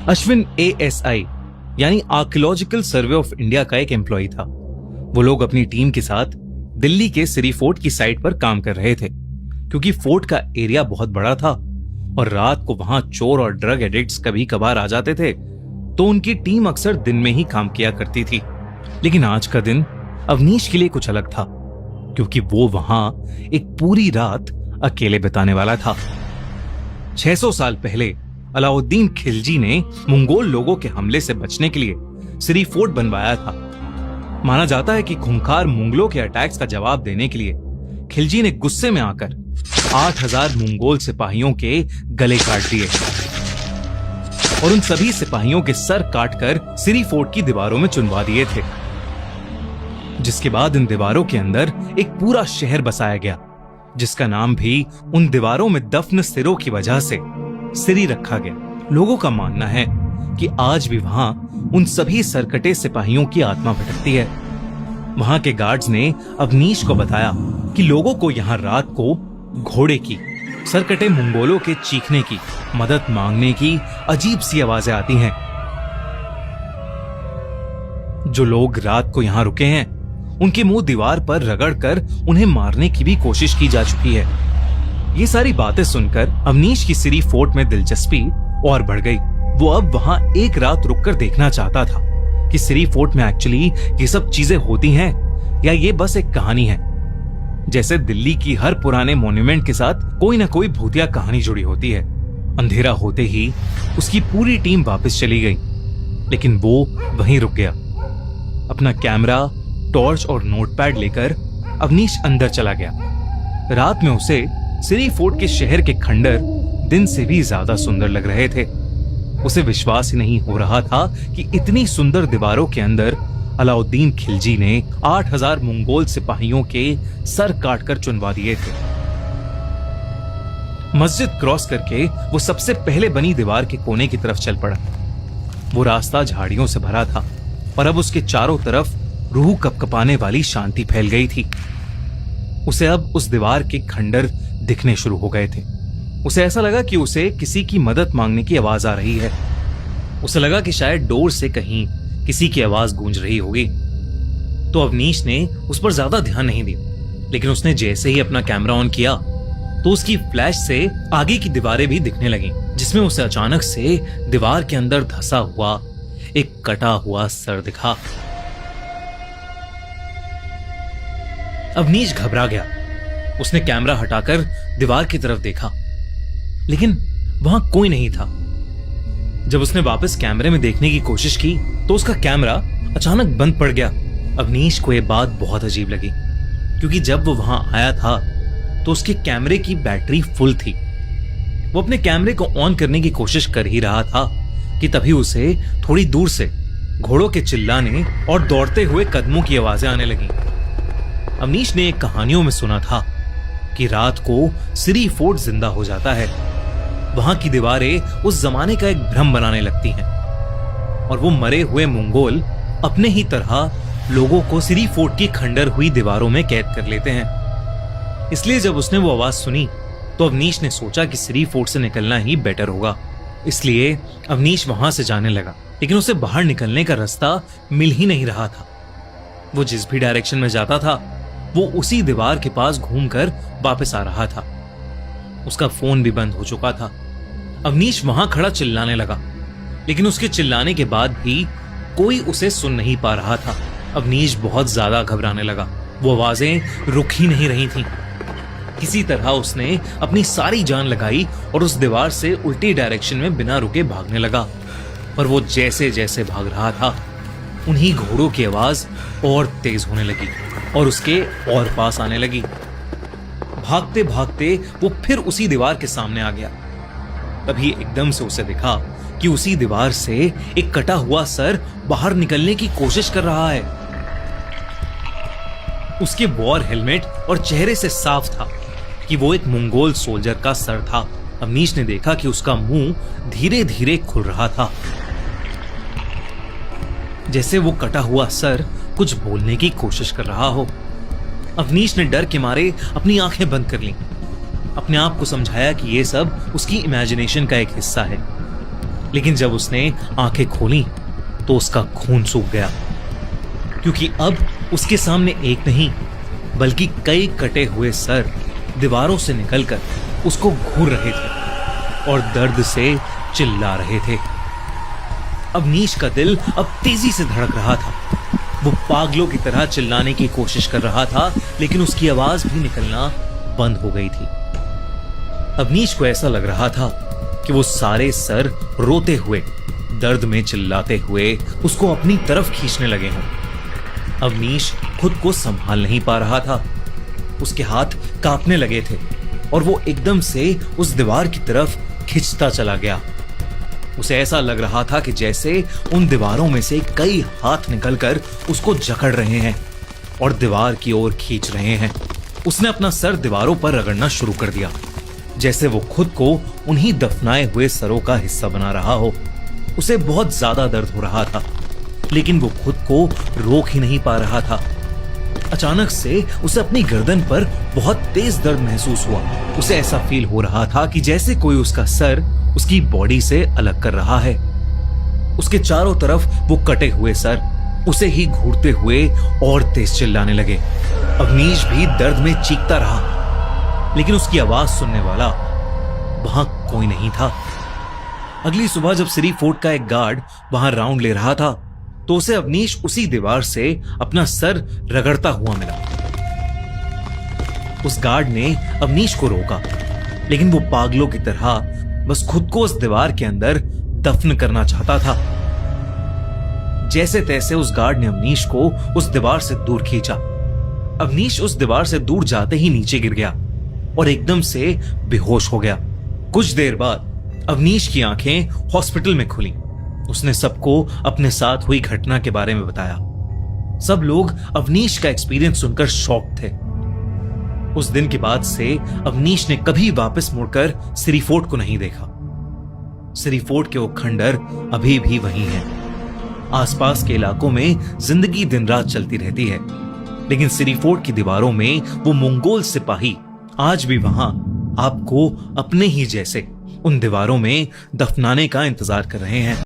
Ashwin ASI यानी archaeological survey of India का एक एम्प्लॉय था। वो लोग अपनी टीम के साथ दिल्ली के सिरी फोर्ट की साइट पर काम कर रहे थे। क्योंकि फोर्ट का एरिया बहुत बड़ा था और रात को वहां चोर और ड्रग एडिक्ट्स कभी कभार आ जाते थे, तो उनकी टीम अक्सर दिन में ही काम किया करती थी। लेकिन आज का दिन अवनीश के लिए कुछ अलग था, क्योंकि वो वहां एक पूरी रात अकेले बिताने वाला था। 600 साल पहले अलाउद्दीन खिलजी ने मंगोल लोगों के हमले से बचने के लिए सिरी फोर्ट बनवाया था। माना जाता है कि खूंखार मुगलों के अटैक्स का जवाब देने के लिए खिलजी ने गुस्से में आकर 8000 मंगोल सिपाहियों के गले काट दिए और उन सभी सिपाहियों के सर काटकर सिरी फोर्ट की दीवारों में चुनवा दिए थे। जिसके बाद इन दीवारों के अंदर एक पूरा शहर बसाया गया, जिसका नाम भी उन दीवारों में दफन सिरों की वजह से सिरी रखा गया। लोगों का मानना है कि आज भी वहां उन सभी सरकटे सिपाहियों की आत्मा भटकती है। वहां के गार्ड्स ने अवनीश को बताया कि लोगों को यहां रात को घोड़े की, सरकटे मंगोलों के चीखने की, मदद मांगने की अजीब सी आवाजें आती हैं। जो लोग रात को यहां रुके हैं, उनके मुंह दीवार पर रगड़कर उन्हें मारने की भी कोशिश की जा चुकी है। ये सारी बातें सुनकर अवनीश की सिरी फोर्ट में दिलचस्पी और बढ़ गई। वो अब वहां एक रात रुककर देखना चाहता था कि सिरी फोर्ट में एक्चुअली ये सब चीजें होती हैं या ये बस एक कहानी है। जैसे दिल्ली की हर पुराने मॉन्यूमेंट के साथ कोई ना कोई भूतिया कहानी जुड़ी होती है। अंधेरा होते ही उसकी पूरी टीम वापस चली गई, लेकिन वो वहीं रुक गया। अपना कैमरा, टॉर्च और नोटपैड लेकर अवनीश अंदर चला गया। रात में उसे सिरी फोर्ट के शहर के खंडर दिन से भी ज्यादा सुंदर लग रहे थे। उसे विश्वास ही नहीं हो रहा था कि इतनी सुंदर दीवारों के अंदर अलाउद्दीन खिलजी ने 8000 मंगोल सिपाहियों के सर काटकर चुनवा दिए थे। मस्जिद क्रॉस करके वो सबसे पहले बनी दीवार के कोने की तरफ चल पड़ा। वो रास्ता झाड़ियों से भरा था और अब उसके चारों तरफ रूह कपकपाने वाली शांति फैल गई थी। उसे अब उस दीवार के खंडर दिखने शुरू हो गए थे। उसे ऐसा लगा कि उसे किसी की मदद मांगने की आवाज आ रही है। उसे लगा कि शायद डोर से कहीं किसी की आवाज गूंज रही होगी। तो अवनीश ने उस पर ज्यादा ध्यान नहीं दिया, लेकिन उसने जैसे ही अपना कैमरा ऑन किया तो उसकी फ्लैश से आगे की दीवारें भी दिखने लगीं, जिसमें उसे अचानक से दीवार के अंदर धंसा हुआ एक कटा हुआ सर दिखा। अवनीश घबरा गया। उसने कैमरा हटाकर दीवार की तरफ देखा, लेकिन वहां कोई नहीं था। जब उसने वापस कैमरे में देखने की कोशिश की तो उसका कैमरा अचानक बंद पड़ गया। अवनीश को यह बात बहुत अजीब लगी, क्योंकि जब वो वहां आया था तो उसके कैमरे की बैटरी फुल थी। वो अपने कैमरे को ऑन करने की कोशिश कर ही रहा था कि तभी उसे थोड़ी दूर से घोड़ों के चिल्लाने और दौड़ते हुए कदमों की आवाजें आने लगीं। अवनीश ने एक कहानियों में सुना था कि रात को सिरी फोर्ट जिंदा हो जाता है। वहां की दीवारें उस जमाने का एक भ्रम बनाने लगती हैं और वो मरे हुए मंगोल अपने ही तरह लोगों को सिरी फोर्ट की खंडर हुई दीवारों में कैद कर लेते हैं। इसलिए जब उसने वो आवाज सुनी तो अवनीश ने सोचा कि सिरी फोर्ट से निकलना ही बेटर होगा। इसलिए अवनीश वहां से जाने लगा, लेकिन उसे बाहर निकलने का रास्ता मिल ही नहीं रहा था। वो जिस भी डायरेक्शन में जाता था वो उसी दीवार के पास घूमकर वापस आ रहा था। उसका फोन भी बंद हो चुका था। अवनीश वहां खड़ा चिल्लाने लगा, लेकिन उसके चिल्लाने के बाद भी कोई उसे सुन नहीं पा रहा था। अवनीश बहुत ज्यादा घबराने लगा। वो आवाजें रुक ही नहीं रही थीं। किसी तरह उसने अपनी सारी जान लगाई और उस दीवार से उल्टी डायरेक्शन में बिना रुके भागने लगा। पर वो जैसे जैसे भाग रहा था, उन्हीं घोड़ों की आवाज और तेज होने लगी और उसके और पास आने लगी। भागते भागते वो फिर उसी दीवार के सामने आ गया। तभी एकदम से उसे दिखा कि उसी दीवार से एक कटा हुआ सर बाहर निकलने की कोशिश कर रहा है। उसके वॉर हेलमेट और चेहरे से साफ था कि वो एक मंगोल सोल्जर का सर था। अवनीश ने देखा कि उसका मुंह धीरे धीरे खुल रहा था, जैसे वो कटा हुआ सर कुछ बोलने की कोशिश कर रहा हो। अवनीश ने डर के मारे अपनी आंखें बंद कर लीं। अपने आप को समझाया कि ये सब उसकी इमेजिनेशन का एक हिस्सा है। लेकिन जब उसने आंखें खोली तो उसका खून सूख गया, क्योंकि अब उसके सामने एक नहीं बल्कि कई कटे हुए सर दीवारों से निकलकर उसको घूर रहे थे और दर्द से चिल्ला रहे थे। अवनीश का दिल अब तेजी से धड़क रहा था। वो पागलों की तरह चिल्लाने की कोशिश कर रहा था, लेकिन उसकी आवाज भी निकलना बंद हो गई थी। अवनीश को ऐसा लग रहा था कि वो सारे सर रोते हुए, दर्द में चिल्लाते हुए उसको अपनी तरफ खींचने लगे हों। अवनीश खुद को संभाल नहीं पा रहा था। उसके हाथ कांपने लगे थे और वो एकदम से उस दीवार की तरफ खिंचता चला गया। उसे ऐसा लग रहा था कि जैसे उन दीवारों में से कई हाथ निकलकर उसको जकड़ रहे हैं और दीवार की ओर खींच रहे हैं। उसने अपना सर दीवारों पर रगड़ना शुरू कर दिया, जैसे वो खुद को उन्हीं दफनाए हुए सरों का हिस्सा बना रहा हो। उसे बहुत ज्यादा दर्द हो रहा था, लेकिन वो खुद को रोक ही नहीं पा रहा था। अचानक से उसे अपनी गर्दन पर बहुत तेज दर्द महसूस हुआ। उसे ऐसा फील हो रहा था कि जैसे कोई उसका सर उसकी बॉडी से अलग कर रहा है। उसके चारों तरफ वो कटे हुए सर उसे ही घूरते हुए और तेज चिल्लाने लगे। अवनीश भी दर्द में चीखता रहा, लेकिन उसकी आवाज सुनने वाला वहां कोई नहीं था। अगली सुबह जब सिरी फोर्ट का एक गार्ड वहां राउंड ले रहा था, तो उसे अवनीश उसी दीवार से अपना सर रगड़ता हुआ मिला। उस गार्ड ने अवनीश को रोका, लेकिन वो पागलों की तरह बस खुद को उस दीवार के अंदर दफन करना चाहता था। जैसे तैसे उस गार्ड ने अवनीश को उस दीवार से दूर खींचा। अवनीश उस दीवार से दूर जाते ही नीचे गिर गया और एकदम से बेहोश हो गया। कुछ देर बाद अवनीश की आंखें हॉस्पिटल में खुली। उसने सबको अपने साथ हुई घटना के बारे में बताया। सब लोग अवनीश का एक्सपीरियंस सुनकर शॉक थे। उस दिन के बाद से अवनीश ने कभी वापस मुड़कर सिरी फोर्ट को नहीं देखा। सिरी फोर्ट के वो खंडर अभी भी वही हैं। आसपास के इलाकों में जिंदगी दिन रात चलती रहती है, लेकिन सिरी फोर्ट की दीवारों में वो मंगोल सिपाही आज भी वहां आपको अपने ही जैसे उन दीवारों में दफनाने का इंतजार कर रहे हैं।